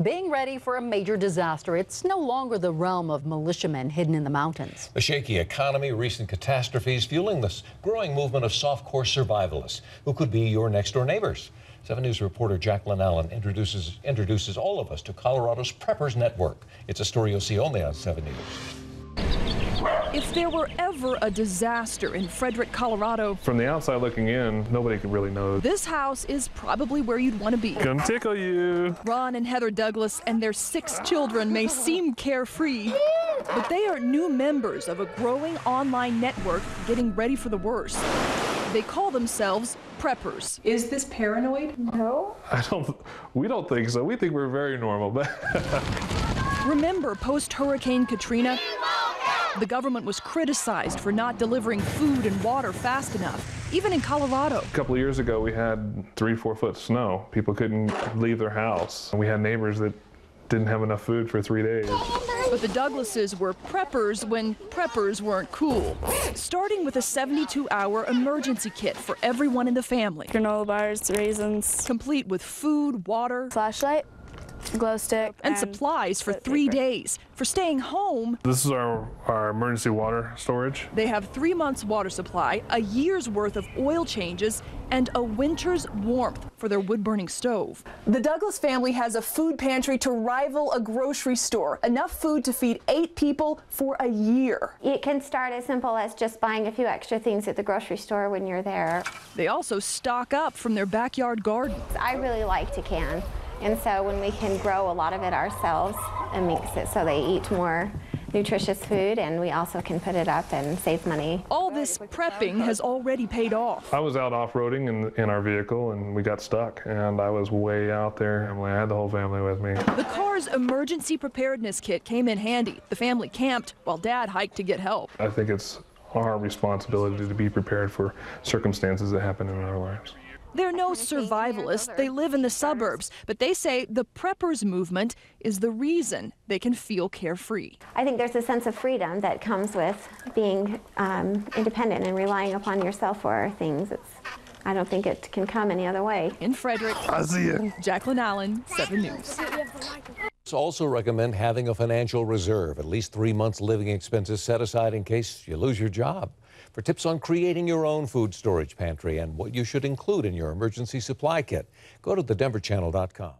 Being ready for a major disaster, it's no longer the realm of militiamen hidden in the mountains. A shaky economy, recent catastrophes fueling this growing movement of soft-core survivalists who could be your next-door neighbors. 7 News reporter Jaclyn Allen introduces all of us to Colorado's Preppers Network. It's a story you'll see only on 7 News. If there were ever a disaster in Frederick, Colorado, from the outside looking in, nobody could really know. This house is probably where you'd want to be. Come tickle you. Ron and Heather Douglas and their 6 children may seem carefree, but they are new members of a growing online network getting ready for the worst. They call themselves Preppers. Is this paranoid? No. We don't think so. We think we're very normal. But Remember post-Hurricane Katrina? The government was criticized for not delivering food and water fast enough, even in Colorado. a couple of years ago, we had 3-4 foot snow. People couldn't leave their house. We had neighbors that didn't have enough food for 3 days. But the Douglases were preppers when preppers weren't cool. Starting with a 72-hour emergency kit for everyone in the family. Granola bars, raisins. Complete with food, water, Flashlight, glow stick, and supplies for 3 days. For staying home, This is our emergency water storage. they have 3 months water supply, a year's worth of oil changes, and a winter's warmth for their wood-burning stove. The Douglas family has a food pantry to rival a grocery store. Enough food to feed 8 people for a year. It can start as simple as just buying a few extra things at the grocery store when you're there. They also stock up from their backyard garden. I really like to can, and so when we can grow a lot of it ourselves, it makes it so they eat more nutritious food, and we also can put it up and save money. All this prepping has already paid off. I was out off-roading in our vehicle, and we got stuck, and I was way out there. I had the whole family with me. The car's emergency preparedness kit came in handy. The family camped while Dad hiked to get help. I think it's our responsibility to be prepared for circumstances that happen in our lives. They're no survivalists, they live in the suburbs, but they say the preppers movement is the reason they can feel carefree. I think there's a sense of freedom that comes with being independent and relying upon yourself for things. I don't think it can come any other way. In Frederick, I see you. Jaclyn Allen, 7 News. Also recommend having a financial reserve, at least 3 months living expenses set aside in case you lose your job. For tips on creating your own food storage pantry and what you should include in your emergency supply kit, go to thedenverchannel.com.